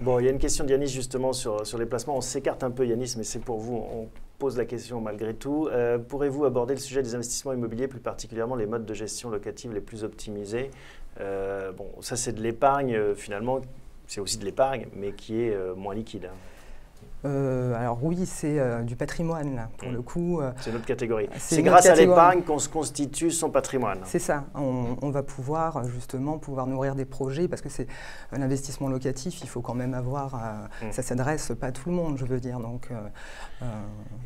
Bon, il y a une question d'Yanis justement sur les placements. On s'écarte un peu Yanis, mais c'est pour vous. On pose la question malgré tout. Pourrez-vous aborder le sujet des investissements immobiliers, plus particulièrement les modes de gestion locative les plus optimisés? Bon, ça c'est de l'épargne finalement, c'est aussi de l'épargne, mais qui est moins liquide. Alors oui, c'est du patrimoine, là, pour le coup. C'est notre catégorie. C'est C'est notre grâce à catégorie. l'épargne qu'on se constitue son patrimoine. C'est ça. On va pouvoir justement nourrir des projets parce que c'est un investissement locatif. Il faut quand même avoir. Ça s'adresse pas à tout le monde, je veux dire. Donc.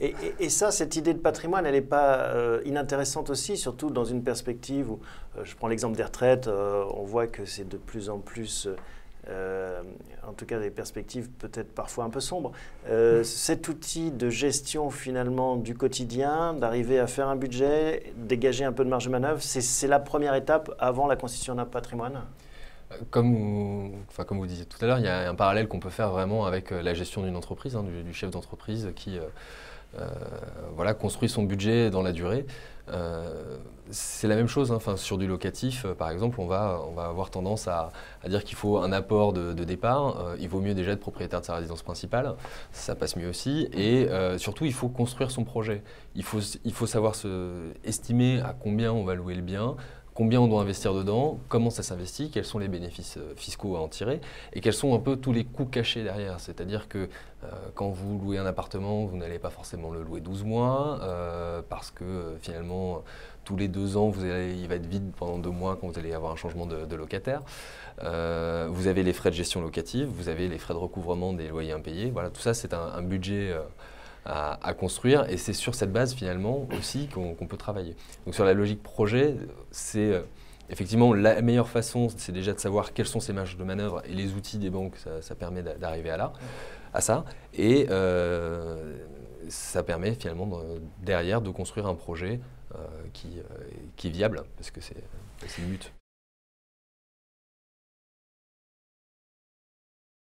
Et ça, cette idée de patrimoine, elle n'est pas inintéressante aussi, surtout dans une perspective où, je prends l'exemple des retraites, on voit que c'est de plus en plus. En tout cas des perspectives peut-être parfois un peu sombres. Cet outil de gestion finalement du quotidien, d'arriver à faire un budget, dégager un peu de marge de manœuvre, c'est la première étape avant la constitution d'un patrimoine? Comme vous disiez tout à l'heure, il y a un parallèle qu'on peut faire vraiment avec la gestion d'une entreprise, hein, du chef d'entreprise qui voilà, construit son budget dans la durée. C'est la même chose, hein. Enfin, sur du locatif, par exemple, on va avoir tendance à dire qu'il faut un apport de départ. Il vaut mieux déjà être propriétaire de sa résidence principale, ça passe mieux aussi. Et surtout, il faut construire son projet. Il faut savoir estimer à combien on va louer le bien, combien on doit investir dedans, comment ça s'investit, quels sont les bénéfices fiscaux à en tirer et quels sont un peu tous les coûts cachés derrière. C'est-à-dire que quand vous louez un appartement, vous n'allez pas forcément le louer 12 mois parce que finalement, tous les 2 ans, il va être vide pendant 2 mois quand vous allez avoir un changement de locataire. Vous avez les frais de gestion locative, vous avez les frais de recouvrement des loyers impayés. Voilà, tout ça, c'est un budget à construire et c'est sur cette base finalement aussi qu'on peut travailler. Donc sur la logique projet, c'est effectivement la meilleure façon, c'est déjà de savoir quelles sont ces marges de manœuvre et les outils des banques, ça permet d'arriver à ça. Et ça permet finalement derrière de construire un projet qui est viable parce que c'est le but.